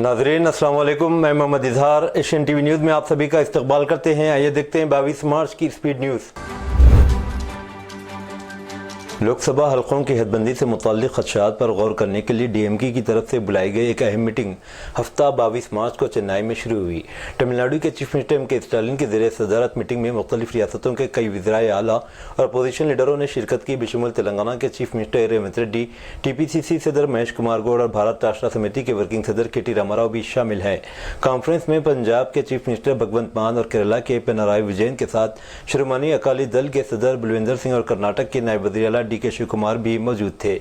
नाजरीन अस्सलाम वालेकुम, मैं Mohammad Izhar Asian TV news में आप सभी का इस्तकबाल करते हैं। आइए देखते हैं 22 मार्च की स्पीड न्यूज़। लोकसभा हलकों की हदबंदी से मुताल्लिक़ खदशात पर गौर करने के लिए डीएमके की तरफ से बुलाई गई एक अहम मीटिंग हफ्ता 22 मार्च को चेन्नई में शुरू हुई। तमिलनाडु के चीफ मिनिस्टर के स्टालिन की ज़रिए सदारत मीटिंग में मुख्तलिफ रियासतों के कई वज़ीराए आला और अपोजिशन लीडरों ने शिरकत की। बशमूल तेलंगाना के chief minister Revanth Reddy, TPCC सदर महेश कुमार गौड़ और भारत राष्ट्र समिति के वर्किंग सदर केटी रामाराव भी शामिल हैं। कॉन्फ्रेंस में पंजाब के चीफ मिनिस्टर भगवंत मान और केरला के पिनराई विजयन के साथ शिरोमणि अकाली दल के सदर बलविंदर सिंह और कर्नाटक के नायब वज़ीर आला डी के शिव कुमार भी मौजूद थे।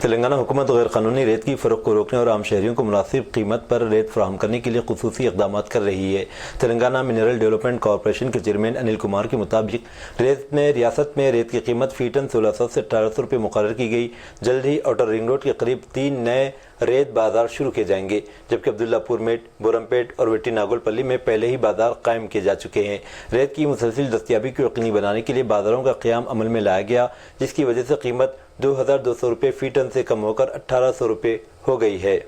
तेलंगाना हुकूमत गैर कानूनी रेत की फ़रोख्त को रोकने और आम शहरियों को मुनासिब कीमत पर रेत फराहम करने के लिए खुसूसी इक़दाम कर रही है। तेलंगाना मिनरल डेवलपमेंट कॉरपोरेशन के चेयरमैन अनिल कुमार के मुताबिक रियासत में रेत की कीमत फ़ी टन 1600 से 1800 रुपये मुकर्रर की गई। जल्द ही आउटर रिंग रोड के करीब 3 नए रेत बाजार शुरू किए जाएंगे, जबकि अब्दुल्लापुर मेट, बोरमपेट और वेटी नागोलपल्ली में पहले ही बाजार कायम किए जा चुके हैं। रेत की मुसलसिल दस्तियाबी को यकीनी बनाने के लिए बाजारों का क़याम अमल में लाया गया, जिसकी वजह से कीमत 2200 रुपये फ़ी टन से कम होकर 1800 रुपये हो गई है।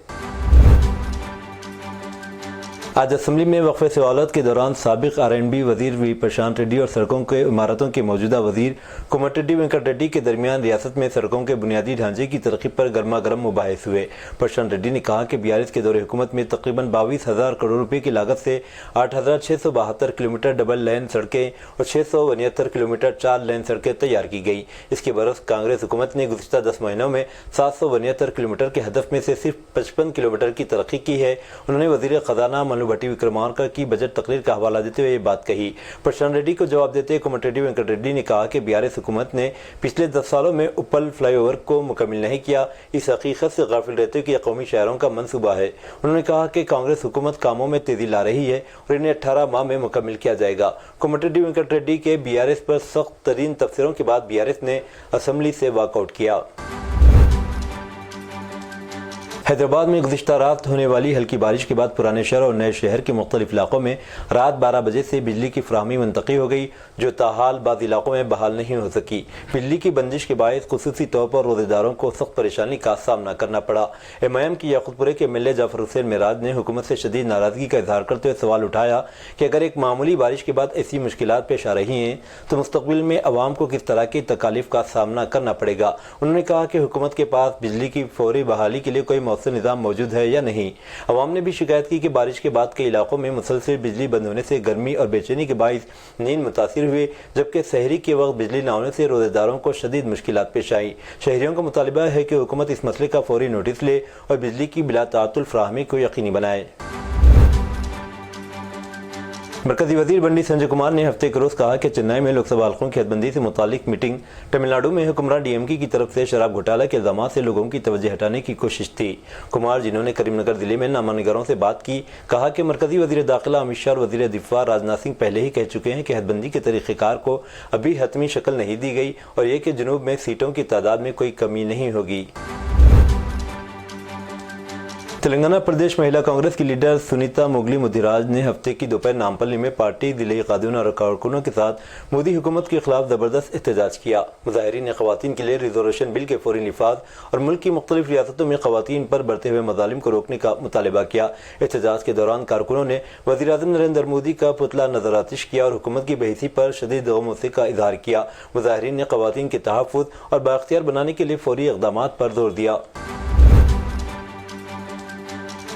आज असम्बली में वक्फे सवालात के दौरान साबिक आर&बी वजीर वी प्रशांत रेड्डी और सड़कों के इमारतों के मौजूदा वजीर कोमटिरेड्डी वेंकट रेड्डी के दरमियान रियासत में सड़कों के बुनियादी ढांचे की तरक्की पर गर्मा गर्म मुबाहिस हुए। प्रशांत रेड्डी ने कहा कि बीआरएस के दौरे हुकूमत में तकरीबन 22,000 करोड़ रुपए की लागत से 8,672 किलोमीटर डबल लेन सड़कें और 669 किलोमीटर 4 लेन सड़कें तैयार की गई। इसके बरस कांग्रेस हुकूमत ने गुज़िश्ता 10 महीनों में 769 किलोमीटर के हदफ में से सिर्फ 55 किलोमीटर की तरक्की की है। उन्होंने वजीर खजाना भट्टी विक्रमार्का की बजट तकरीर का हवाला देते हुए ये बात कही। प्रशांत रेड्डी को जवाब देते कोमटिरेड्डी वेंकट रेड्डी ने कहा कि बीआरएस हुकूमत ने पिछले 10 सालों में उप्पल फ्लाईओवर को मुकम्मल नहीं किया। इस हकीकत से गाफिल रहते हुए कि यह कौमी शहरों का मंसूबा है। उन्होंने कहा कि कांग्रेस हुकूमत कामों में तेजी ला रही है और इन्हें 18 माह में मुकम्मल किया जाएगा। कोमटिरेड्डी वेंकट रेड्डी के बीआरएस पर सख्त तरीन तबसरों के बाद बीआरएस ने असम्बली से वॉकआउट किया। हैदराबाद में गुज़िश्ता रात होने वाली हल्की बारिश के बाद पुराने शहर और नए शहर के मुख्तलिफ इलाकों में रात 12 बजे से बिजली की फराहमी मुंतक़ी हो गई, जो ताहाल बाद इलाकों में बहाल नहीं हो सकी। बिजली की बंदिश के बायस खुसूसी तौर पर रोज़ेदारों को सख्त परेशानी का सामना करना पड़ा। एमआईएम की याकूतपुरे के एमएलए जाफर हुसैन मेराज ने हुकूमत से शदीद नाराज़गी का इजहार करते हुए सवाल उठाया कि अगर एक मामूली बारिश के बाद ऐसी मुश्किलात पेश आ रही हैं तो मुस्तक़बिल में अवाम को किस तरह की तकालीफ का सामना करना पड़ेगा। उन्होंने कहा कि हुकूमत के पास बिजली की फौरी बहाली के लिए कोई मौसर निज़ाम मौजूद है या नहीं। अवाम ने भी शिकायत की कि बारिश के बाद कई इलाकों में मुसलसल बिजली बंद होने से गर्मी और बेचैनी के बाइस नींद मुतासिर हुई, जबकि सहरी के वक्त बिजली न होने से रोज़ेदारों को शदीद मुश्किलात पेश आई। शहरियों का मुतालिबा है कि हुकूमत इस मसले का फौरी नोटिस ले और बिजली की बिला ताअत्तुल फराहमी को यकीनी बनाए। मरकजी वजीर बंडी संजय कुमार ने हफ्ते के रोज़ कहा कि चेन्नई में लोकसभा हलकों की हदबंदी से मुतालिक मीटिंग तमिलनाडु में हुक्मरान डीएमके की तरफ से शराब घोटाला के इल्जाम से लोगों की तवज्जो हटाने की कोशिश थी। कुमार, जिन्होंने करीमनगर जिले में नामानिगारों से बात की, कहा कि मरकजी वजीर दाखिला अमित शाह और वजीर दिफा राजनाथ सिंह पहले ही कह चुके हैं कि हदबंदी के तरीक़ेकार को अभी हतमी शक्ल नहीं दी गई और ये कि जनूब में सीटों की तादाद में कोई कमी नहीं होगी। तेलंगाना प्रदेश महिला कांग्रेस की लीडर सुनीता मोगली मुदिराज ने हफ्ते की दोपहर नामपल्ली में पार्टी जिले कादून और कारकुनों के साथ मोदी हुकूमत के खिलाफ जबरदस्त एहतजाज किया। मुजाहिरीन ने खवातीन के लिए रिजर्वेशन बिल के फौरी निफाज और मुल्क की मुख्तलिफ रियासतों में खवातीन पर बढ़ते हुए मजालिम को रोकने का मुतालबा किया। एहतजाज के दौरान कारकुनों ने वज़ीर आज़म नरेंद्र मोदी का पुतला नजर आतिश किया और हुकूमत की बेहिसी पर शदीद गमोसे का इजहार किया। मुजाहिरीन ने खवातीन के तहफ़्फ़ुज़ और बाइख्तियार बनाने के लिए फौरी इक़दाम पर जोर दिया।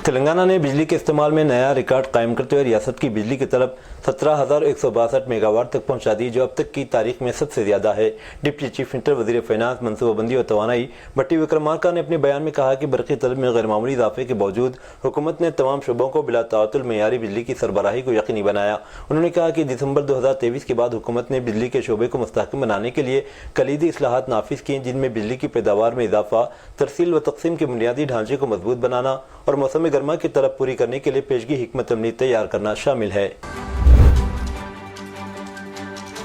तेलंगाना ने बिजली के इस्तेमाल में नया रिकॉर्ड कायम करते हुए रियासत की बिजली की तलब 17,162 मेगावाट तक पहुंचा दी, जो अब तक की तारीख में सबसे ज्यादा है। डिप्टी चीफ मिनिस्टर वजीर फाइनेंस मनसूबाबंदी और तवानाई भट्टी विक्रमार्का ने अपने बयान में कहा कि बरक़ी तलब में गैर मामूली इजाफे के बावजूद हुकूमत ने तमाम शोबों को बिला ताअत्तुल मेयारी बिजली की सरबराही को यकीनी बनाया। उन्होंने कहा कि दिसंबर 2023 के बाद हुकूमत ने बिजली के शोबे को मुस्तहकम बनाने के लिए कलीदी इस्लाहात नाफिज की, जिनमें बिजली की पैदावार में इजाफा, तरसील व तकसीम के बुनियादी ढांचे को मजबूत बनाना और मौसम गर्मा की तलब पूरी करने के लिए पेशगी हिकमत अमली तैयार करना शामिल है।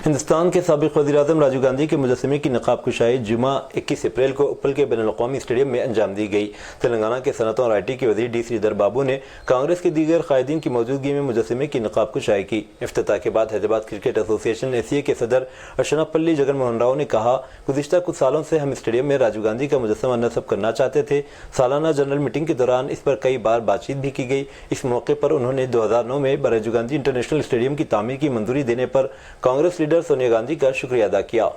ہندوستان کے سابق وزیر اعظم راجیو گاندھی کے مجسمے کی نقاب کشائی جمعہ 21 اپریل کو اپل کے بین الاقوامی اسٹیڈیم میں انجام دی گئی۔ تلنگانہ کے صنعت اور آئی ٹی کے وزیر ڈی سریدھر بابو نے کانگریس کے دیگر قائدین کی موجودگی میں مجسمے کی نقاب کشائی کی۔ افتتاح کے بعد حیدرآباد کرکٹ ایسوسی ایشن ایس کے صدر اشناپلی جگن موہن راؤ نے کہا، گزشتہ کچھ سالوں سے ہم اسٹیڈیم میں راجیو گاندھی کا مجسمہ نصب کرنا چاہتے تھے۔ سالانہ جنرل میٹنگ کے دوران اس پر کئی بار بات چیت بھی کی گئی۔ اس موقع پر انہوں نے 2009 میں راجیو گاندھی انٹرنیشنل اسٹیڈیم کی تعمیر کی منظوری دینے پر کانگریس لیڈر سونیا گاندھی کا شکریہ ادا کیا۔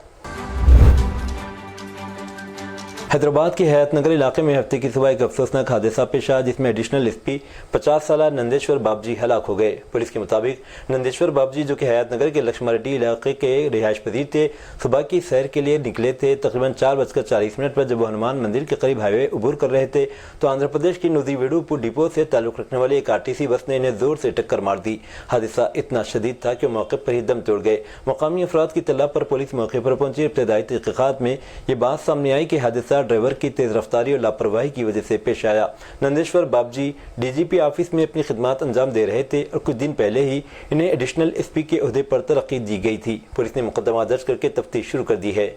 حیدرآباد کے حیات نگر علاقے میں ہفتے کی صبح ایک افسوسناک حادثہ پیش آیا، جس میں ایڈیشنل ایس پی 50 سالہ نندیشور بابجی ہلاک ہو گئے۔ پولیس کے مطابق نندیشور بابجی، جو کہ حیات نگر کے لکشماریڈی علاقے کے رہائش پذیر تھے، صبح کی سیر کے لیے نکلے تھے۔ تقریباً 4:40 پر جب وہ ہنومان مندر کے قریب ہائی وے عبور کر رہے تھے تو آندھرا پردیش کی نوزیویڈو ڈپو سے تعلق رکھنے والی ایک RTC بس نے انہیں زور سے ٹکر مار دی۔ حادثہ اتنا شدید تھا کہ وہ موقع پر ہی دم توڑ گئے۔ مقامی افراد کی اطلاع پر پولیس موقع پر پہنچی۔ ابتدائی تحقیقات میں یہ بات سامنے آئی کہ حادثہ ڈرائیور کی تیز رفتاری اور لاپرواہی کی وجہ سے پیش آیا۔ نندیشور بابجی DGP آفس میں اپنی خدمات انجام دے رہے تھے اور کچھ دن پہلے ہی انہیں ایڈیشنل SP کے عہدے پر ترقی دی گئی تھی۔ پولیس نے مقدمہ درج کر کے تفتیش شروع کر دی ہے۔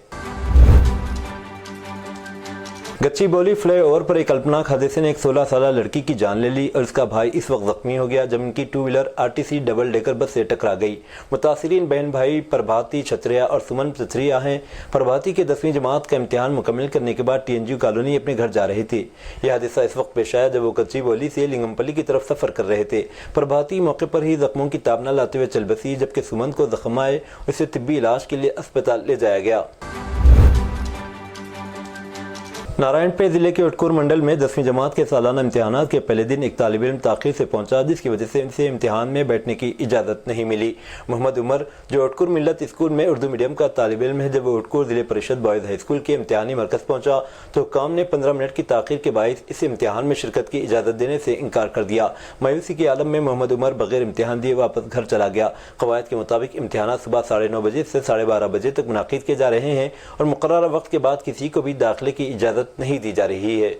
گچی بولی فلائی اوور پر ایک الپناک حادثے نے ایک 16 سالہ لڑکی کی جان لے لی اور اس کا بھائی اس وقت زخمی ہو گیا جب ان کی 2 ویلر RTC ڈبل ڈیکر بس سے ٹکرا گئی۔ متاثرین بہن بھائی پربھاتی چھتریا اور سمن چھتریا ہیں۔ پربھاتی کے 10ویں جماعت کا امتحان مکمل کرنے کے بعد TNGU کالونی اپنے گھر جا رہے تھے۔ یہ حادثہ اس وقت پیش آیا جب وہ گچی بولی سے لنگمپلی کی طرف سفر کر رہے تھے۔ پربھاتی موقع پر ہی زخموں کی تاب نہ لاتے ہوئے چل بسی، جبکہ سمن کو زخم آئے، اسے طبی علاج کے لیے اسپتال لے جایا گیا۔ نارائن پور ضلع کے اٹکور منڈل میں 10ویں جماعت کے سالانہ امتحانات کے پہلے دن ایک طالب علم تاخیر سے پہنچا، جس کی وجہ سے اسے امتحان میں بیٹھنے کی اجازت نہیں ملی۔ محمد عمر، جو اٹکور ملت اسکول میں اردو میڈیم کا طالب علم ہے، جب وہ اٹکور ضلع پریشد بوائز ہائی اسکول کے امتحانی مرکز پہنچا تو حکام نے 15 منٹ کی تاخیر کے باعث اس امتحان میں شرکت کی اجازت دینے سے انکار کر دیا۔ مایوسی کے عالم میں محمد عمر بغیر امتحان دیے واپس گھر چلا گیا۔ قواعد کے مطابق امتحانات صبح 9:30 بجے سے 12:30 بجے تک منعقد کیے جا رہے ہیں اور مقررہ وقت کے بعد کسی کو بھی داخلے کی اجازت نہیں دی جا رہی ہے۔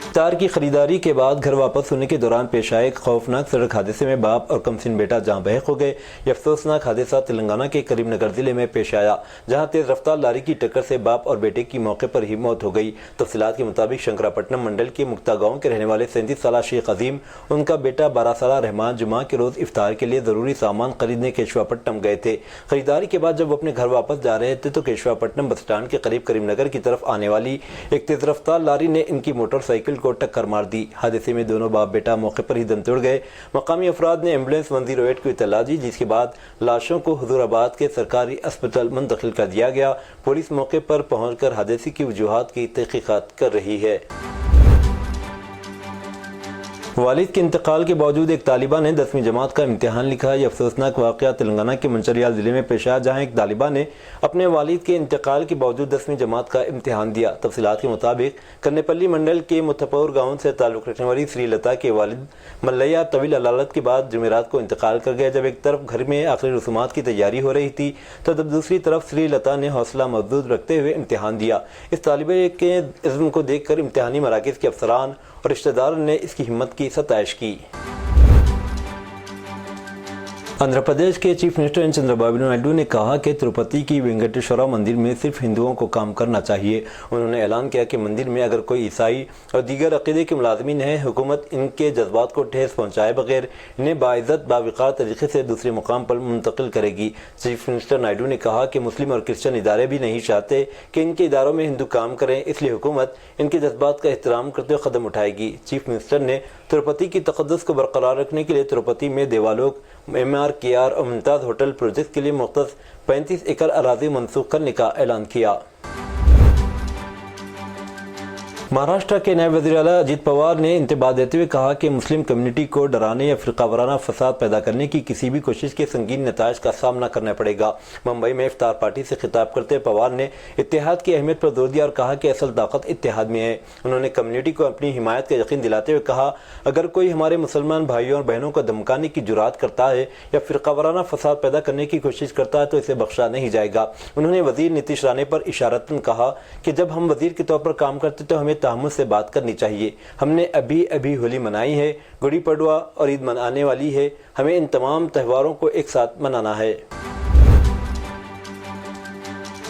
افطار کی خریداری کے بعد گھر واپس ہونے کے دوران پیش آئے ایک خوفناک سڑک حادثے میں باپ اور کمسن بیٹا جاں بحق ہو گئے۔ یہ افسوسناک حادثہ تلنگانہ کے کریم نگر ضلع میں پیش آیا، جہاں تیز رفتار لاری کی ٹکر سے باپ اور بیٹے کی موقع پر ہی موت ہو گئی۔ تفصیلات کے مطابق شنکرا پٹنم منڈل کے مکتا گاؤں کے رہنے والے 37 سالہ شیخ عظیم، ان کا بیٹا 12 سالہ رحمان جمعہ کے روز افطار کے لیے ضروری سامان خریدنے کیشوا پٹنم گئے تھے۔ خریداری کے بعد جب وہ اپنے گھر واپس جا رہے تھے تو کیشوا پٹنم بس اسٹینڈ کے قریب کریم نگر کی طرف آنے والی ایک تیز رفتار لاری نے ان کی موٹر سائیکل کو ٹکر مار دی۔ حادثے میں دونوں باپ بیٹا موقع پر ہی دم توڑ گئے۔ مقامی افراد نے ایمبولینس 108 کو اطلاع دی، جس کے بعد لاشوں کو حضور آباد کے سرکاری اسپتال منتقل کر دیا گیا۔ پولیس موقع پر پہنچ کر حادثے کی وجوہات کی تحقیقات کر رہی ہے۔ والد کے انتقال کے باوجود ایک طالبہ نے 10ویں جماعت کا امتحان لکھا۔ یہ افسوسناک واقعہ تلنگانہ کے منچریال ضلع میں پیش آیا، جہاں ایک طالبہ نے اپنے والد کے انتقال کے باوجود 10ویں جماعت کا امتحان دیا۔ تفصیلات کے مطابق کرنیپلی منڈل کے متھپور گاؤں سے تعلق رکھنے والی سری لتا کے والد ملیہ طویل علالت کے بعد جمعرات کو انتقال کر گئے۔ جب ایک طرف گھر میں آخری رسومات کی تیاری ہو رہی تھی تو جب دوسری طرف سری لتا نے حوصلہ مضبوط رکھتے ہوئے امتحان دیا۔ اس طالبہ کے عزم کو دیکھ کر امتحانی مراکز کے افسران اور رشتہ داروں نے اس کی ہمت کی ستائش کی۔ آندھرا پردیش کے چیف منسٹر چندرا بابو نائیڈو نے کہا کہ تروپتی کی وینکٹیشورا مندر میں صرف ہندوؤں کو کام کرنا چاہیے۔ انہوں نے اعلان کیا کہ مندر میں اگر کوئی عیسائی اور دیگر عقیدے کے ملازمین ہیں، حکومت ان کے جذبات کو ٹھیس پہنچائے بغیر انہیں باعزت باوقار طریقے سے دوسرے مقام پر منتقل کرے گی۔ چیف منسٹر نائیڈو نے کہا کہ مسلم اور کرسچن ادارے بھی نہیں چاہتے کہ ان کے اداروں میں ہندو کام کریں، اس لیے حکومت ان کے جذبات کا احترام کرتے ہوئے قدم اٹھائے گی۔ چیف منسٹر نے تروپتی کی تقدس کو برقرار رکھنے کے لیے تروپتی میں دیوالوک، MRKR اور ممتاز ہوٹل پروجیکٹ کے لیے مختص 35 ایکڑ اراضی منسوخ کرنے کا اعلان کیا۔ مہاراشٹر کے نائب وزیر اعلیٰ اجیت پوار نے انتباہ دیتے ہوئے کہا کہ مسلم کمیونٹی کو ڈرانے یا فرقہ وارانہ فساد پیدا کرنے کی کسی بھی کوشش کے سنگین نتائج کا سامنا کرنا پڑے گا۔ ممبئی میں افطار پارٹی سے خطاب کرتے پوار نے اتحاد کی اہمیت پر زور دیا اور کہا کہ اصل طاقت اتحاد میں ہے۔ انہوں نے کمیونٹی کو اپنی حمایت کا یقین دلاتے ہوئے کہا، اگر کوئی ہمارے مسلمان بھائیوں اور بہنوں کو دھمکانے کی جرات کرتا ہے یا فرقہ وارانہ فساد پیدا کرنے کی کوشش کرتا ہے تو اسے بخشا نہیں جائے گا۔ انہوں نے وزیر نتیش رانے پر اشارتاً کہا کہ جب ہم وزیر کے طور پر کام کرتے تو ہمیں तहम्मुल से बात करनी चाहिए। हमने अभी होली मनाई है, गुड़ी पड़वा और ईद मनाने वाली है, हमें इन तमाम त्योहारों को एक साथ मनाना है।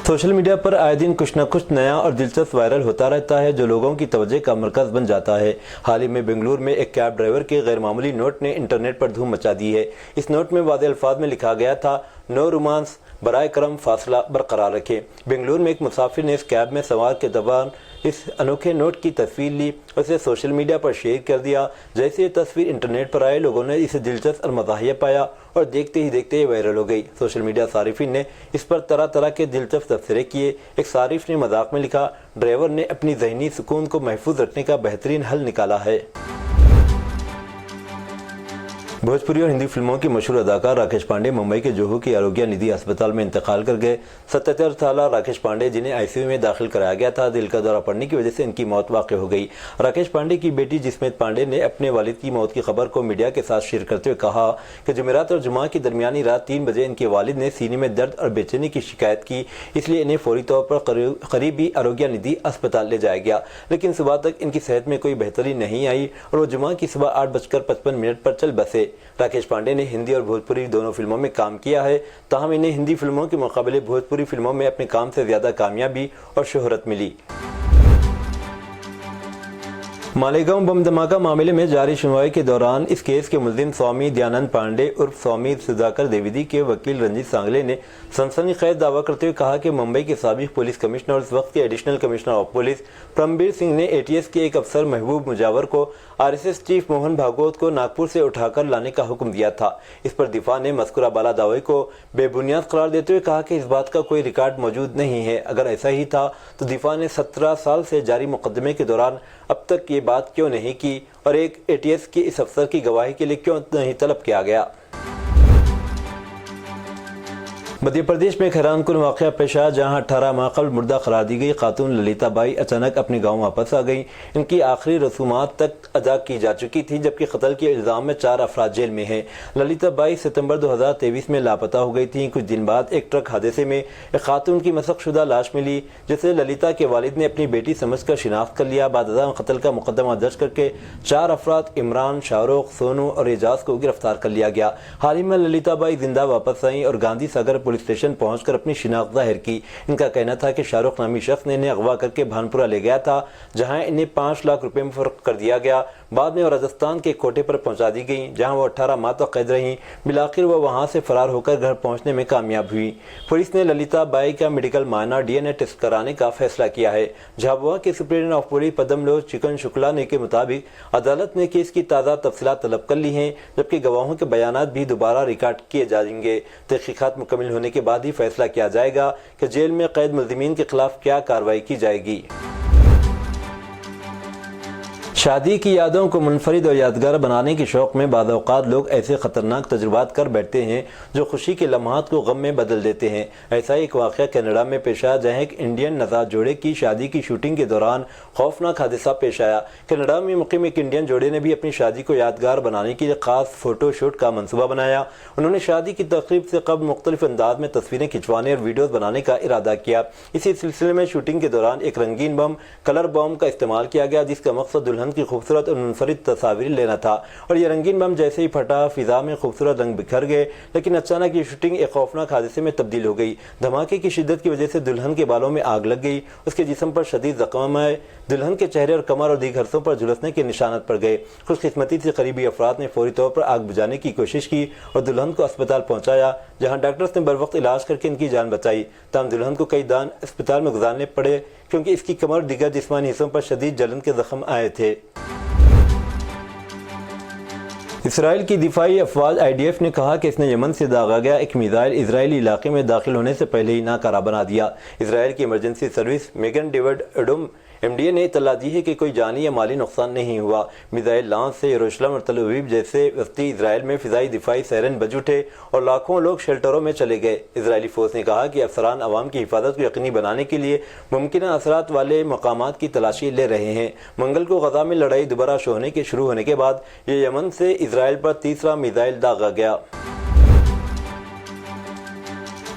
सोशल मीडिया पर आए दिन कुछ न कुछ नया और दिलचस्प वायरल होता रहता है जो लोगों की तवज्जो का मरकज बन जाता है। हाल ही में बेंगलुरु में एक कैब ड्राइवर के गैर मामूली नोट ने इंटरनेट पर धूम मचा दी है। इस नोट में वाज़ेह अल्फाज में लिखा गया था, नो रोमांस, बराए करम फासला बरकरार रखें। बेंगलुरु में एक मुसाफिर ने इस कैब में सवार के दौरान इस अनोखे नोट की तस्वीर ली और इसे सोशल मीडिया पर शेयर कर दिया। जैसे ये तस्वीर इंटरनेट पर आए, लोगों ने इसे दिलचस्प और मज़ाहिया पाया और देखते ही देखते ये वायरल हो गई। सोशल मीडिया सारिफिन ने इस पर तरह तरह के दिलचस्प तबसरे किए। एक सारिफ ने मजाक में लिखा, ड्राइवर ने अपनी ज़हनी सुकून को महफूज रखने का बेहतरीन हल निकाला है। भोजपुरी और हिंदी फिल्मों के मशहूर अदाकार राकेश पांडे मुंबई के जोहू की आरोग्य निधि अस्पताल में इंतकाल कर गए। 77 साला राकेश पांडे, जिन्हें आईसीयू में दाखिल कराया गया था, दिल का दौरा पड़ने की वजह से इनकी मौत वाक़ई हो गई। राकेश पांडे की बेटी जिस्मेत पांडे ने अपने वालिद की मौत की खबर को मीडिया के साथ शेयर करते हुए कहा कि जुमेरात और जुमा की दरमियानी रात 3 बजे इनके वालिद ने सीने में दर्द और बेचैनी की शिकायत की, इसलिए इन्हें फौरी तौर पर करीबी आरोग्य निधि अस्पताल ले जाया गया। लेकिन सुबह तक इनकी सेहत में कोई बेहतरी नहीं आई और वो जुमा की सुबह 8:55 पर चल बसे। राकेश पांडे ने हिंदी और भोजपुरी दोनों फिल्मों में काम किया है, ताहम इन्हें हिंदी फिल्मों के मुकाबले भोजपुरी फिल्मों में अपने काम से ज्यादा कामयाबी और शोहरत मिली। मालेगांव बम धमाका मामले में जारी सुनवाई के दौरान इस केस के मुल्जिम स्वामी दयानंद पांडे उर्फ स्वामी सुधाकर द्विवेदी के वकील रंजीत सांगले ने सनसनीखेज दावा करते हुए कहा कि मुंबई के साबिक पुलिस कमिश्नर और इस वक्त के additional commissioner of police Parambir Singh ने एटीएस के एक अफसर महबूब मुजावर को आरएसएस चीफ मोहन भागवत को नागपुर से उठाकर लाने का हुक्म दिया था। इस पर दिफा ने मज़कूरा बाला दावे को बेबुनियाद करार देते हुए कहा कि इस बात का कोई रिकॉर्ड मौजूद नहीं है। अगर ऐसा ही था तो दिफा ने 17 साल से जारी मुकदमे के दौरान अब तक ये बात क्यों नहीं की और एक एटीएस के इस अफसर की गवाही के लिए क्यों नहीं तलब किया गया। मध्य प्रदेश में हैरानकुन वाक़या पेश आया, जहां 18 माह कबल मुर्दा करार दी गई खातून ललिता बाई अचानक अपने गांव वापस आ गईं। इनकी आखिरी रसूमात तक अदा की जा चुकी थी, जबकि कत्ल के इल्ज़ाम में 4 अफराद जेल में हैं। ललिता बाई सितंबर 2023 में लापता हो गई थी। कुछ दिन बाद एक ट्रक हादसे में एक खातून की मसकशुदा लाश मिली, जिसे ललिता के वालिद ने अपनी बेटी समझकर शिनाख्त कर लिया। बाद कत्ल का मुकदमा दर्ज करके 4 अफराद इमरान, शाहरुख, सोनू और एजाज को गिरफ्तार कर लिया गया। हाल ही में ललिता बाई जिंदा वापस आई और गांधी सागर पुलिस स्टेशन पहुंचकर अपनी शिनाख्त जाहिर की। इनका कहना था कि शाहरुख नामी शख्स ने इन्हें अगवा करके भानपुरा ले गया था, जहां इन्हें 5 लाख रुपए में फर्क कर दिया गया। बाद में वो राजस्थान के कोटे पर पहुंचा दी गई, जहां वो 18 माह तक कैद रहीं। बिलाखिर वो वहां से फरार होकर घर पहुंचने में कामयाब हुई। पुलिस ने ललिता बाई का मेडिकल मायना डीएनए टेस्ट कराने का फैसला किया है। झाबुआ के सुप्रीडेंट ऑफ पुलिस पद्मलोच चिकन शुक्ला ने के मुताबिक अदालत ने केस की ताज़ा तफसीलात तलब कर ली हैं, जबकि गवाहों के बयानात भी दोबारा रिकॉर्ड किए जाएंगे। तहकीकात मुकम्मल होने के बाद ही फैसला किया जाएगा कि जेल में कैद मुल्ज़िमीन के खिलाफ क्या कार्रवाई की जाएगी। शादी की यादों को मुनफरिद और यादगार बनाने के शौक़ में बाज़ औक़ात लोग ऐसे ख़तरनाक तजुर्बात कर बैठते हैं जो खुशी के लम्हात को गम में बदल देते हैं। ऐसा एक वाक़या कनाडा में पेश आया, जहाँ एक इंडियन नज़ाद जोड़े की शादी की शूटिंग के दौरान खौफनाक हादसा पेश आया। कनाडा में मुक़ीम एक इंडियन जोड़े ने भी अपनी शादी को यादगार बनाने के लिए ख़ास फ़ोटो शूट का मनसूबा बनाया। उन्होंने शादी की तक़रीब से कबल मुख्तलिफ अंदाज में तस्वीरें खिंचवाने और वीडियोज़ बनाने का इरादा किया। इसी सिलसिले में शूटिंग के दौरान एक रंगीन बम कलर बम का इस्तेमाल किया गया, जिसका मकसद दुल्हन की खूबसूरत और मुनफरिद तस्वीर लेना था। और ये रंगीन बम जैसे ही फटा, फिजा में खूबसूरत रंग बिखर गए, लेकिन अचानक ये शूटिंग एक खौफनाक हादसे में तब्दील हो गई। धमाके की शिद्दत की वजह से दुल्हन के बालों में आग लग गई, उसके जिस्म पर शदीद जख्म आए, दुल्हन के चेहरे और कमर और दीगर हिस्सों पर झुलसने के निशानात पड़ गए। खुशकिस्मती से करीबी अफराद ने फौरी तौर पर आग बुझाने की कोशिश की और दुल्हन को अस्पताल पहुंचाया, जहां डॉक्टर्स ने बर वक्त इलाज करके इनकी जान बचाई। तमाम दुल्हन को कई दिन अस्पताल में गुजारने पड़े, क्योंकि इसकी कमर और दीगर जिस्मानी हिस्सों पर शदीद जलन के जख्म आए थे। इसराइल की दिफाई अफवाज IDF ने कहा कि इसने यमन से दागा गया एक मिसाइल इजरायली इलाके में दाखिल होने से पहले ही नाकारा बना दिया। इसराइल की emergency service Megan David Adam MDA ने इत्तला दी है कि कोई जानी या माली नुकसान नहीं हुआ। मिसाइल लॉन्च से यरूशलेम और तल अवीव जैसे वस्ती इसराइल में फिजाई दिफाई सायरन बज उठे और लाखों लोग शेल्टरों में चले गए। इजरायली फोर्स ने कहा कि अफसरान अवाम की हिफाजत को यकीनी बनाने के लिए मुमकिन असरात वाले मकामात की तलाशी ले रहे हैं। मंगल को गजा में लड़ाई दोबारा शुरू होने के बाद ये यमन से इसराइल पर तीसरा मिसाइल दागा गया।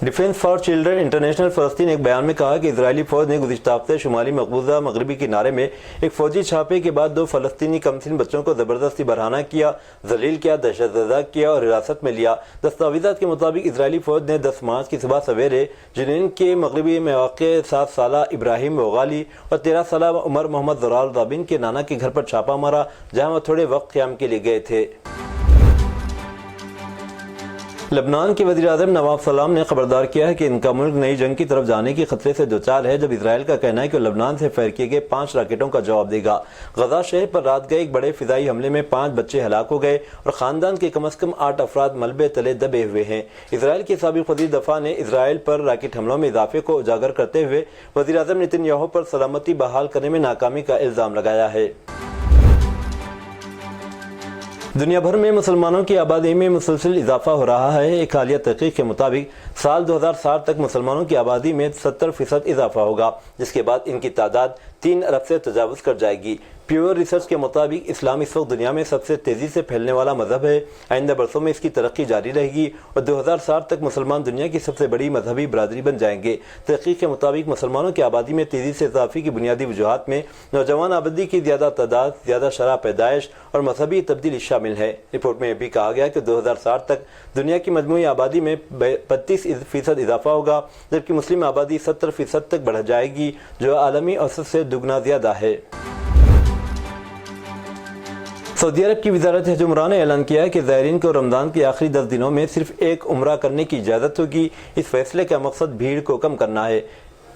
डिफेंस फॉर चिल्ड्रन इंटरनेशनल फलस्तीन एक बयान में कहा कि इजरायली फौज ने गुज़िश्ता हफ्ते शुमाली मकबूजा मगरबी किनारे में एक फौजी छापे के बाद 2 फलस्तीनी कमसिन बच्चों को ज़बरदस्ती बरहाना किया, जलील किया, दहशतज़दा किया और हिरासत में लिया। दस्तावेज़ात के मुताबिक इजरायली फौज ने 10 मार्च की सुबह सवेरे जिनीन के मगरबी में वाक़े 7 साला इब्राहिम वगाली और 13 साला उमर मोहम्मद ज़राल ज़ाबिन के नाना के घर पर छापा मारा, जहाँ वह थोड़े वक्त क़याम के लिए गए थे। लबनान के वज़ीर-ए-आज़म नवाब सलाम ने खबरदार किया है कि इनका मुल्क नई जंग की तरफ जाने की खतरे से दोचार है, जब इसराइल का कहना है कि लबनान से फायर किए गए 5 रॉकेटों का जवाब देगा। गजा शहर पर रात गए एक बड़े फिदाई हमले में 5 बच्चे हलाक हो गए और खानदान के कम से कम 8 अफराद मलबे तले दबे हुए हैं। इसराइल के साबिक़ वज़ीर दफ़ा ने इसराइल पर रॉकेट हमलों में इजाफे को उजागर करते हुए वज़ीर-ए-आज़म नेतन्याहू पर सलामती बहाल करने में नाकामी का इल्ज़ाम लगाया है। दुनिया भर में मुसलमानों की आबादी में मुसलसल इजाफा हो रहा है। एक हालिया तहकीक के मुताबिक साल 2060 तक मुसलमानों की आबादी में 70% इजाफा होगा, जिसके बाद इनकी तादाद 3 अरब से तजावुज़ कर जाएगी। प्योर रिसर्च के मुताबिक इस्लाम इस वक्त दुनिया में सबसे तेज़ी से फैलने वाला मजहब है। आइंदा बरसों में इसकी तरक्की जारी रहेगी और 2060 तक मुसलमान दुनिया की सबसे बड़ी मजहबी बरादरी बन जाएंगे। तहकीक के मुताबिक मुसलमानों की आबादी में तेज़ी से इजाफे की बुनियादी वजूहात में नौजवान आबादी की ज़्यादा तादाद, ज़्यादा शरह पैदाइश और मजहबी तब्दीली शामिल है। रिपोर्ट में यह भी कहा गया कि 2060 तक दुनिया की मजमूई आबादी में 32% इजाफा होगा, जबकि मुस्लिम आबादी 70% तक बढ़ जाएगी, जो आलमी औसत से दुगना ज़्यादा है। सऊदी अरब की वज़ारत हज उमरा ने ऐलान किया है कि ज़ायरीन को रमज़ान के आखिरी 10 दिनों में सिर्फ एक उम्रा करने की इजाज़त होगी। इस फैसले का मकसद भीड़ को कम करना है।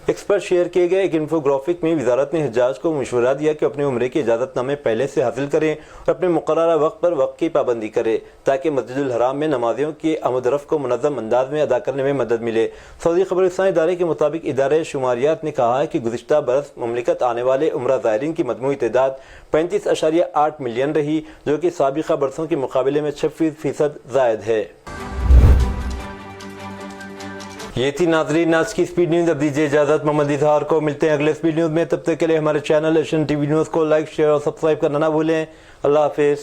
एक्स पर शेयर किए गए एक इंफोग्राफिक में वज़ारत ने हज्जाज को मशवरा दिया कि अपने उम्रे के इजाज़तनामे पहले से हासिल करें और अपने मुक़र्ररा वक्त पर वक्त की पाबंदी करें, ताकि मस्जिदुल हराम में नमाजियों की आमद-ओ-रफ़्त को मुनज़्ज़म अंदाज में अदा करने में मदद मिले। सऊदी खबरसां इदारे के मुताबिक इदारे शुमारियात ने कहा है कि गुज़िश्ता बरस ममलिकत आने वाले उम्रा ज़ायरीन की मजमूई तादाद 35.8 मिलियन रही, जो कि साबिक़ा बरसों के मुकाबले में 26% ज़ायद है। ये थी नाज़रीन आज की स्पीड न्यूज़। अब दीजिए इजाज़त मोहम्मद इजहार को। मिलते हैं अगले स्पीड न्यूज़ में। तब तक के लिए हमारे चैनल एशियन टीवी न्यूज़ को लाइक, शेयर और सब्सक्राइब करना ना भूलें। अल्लाह हाफिज़।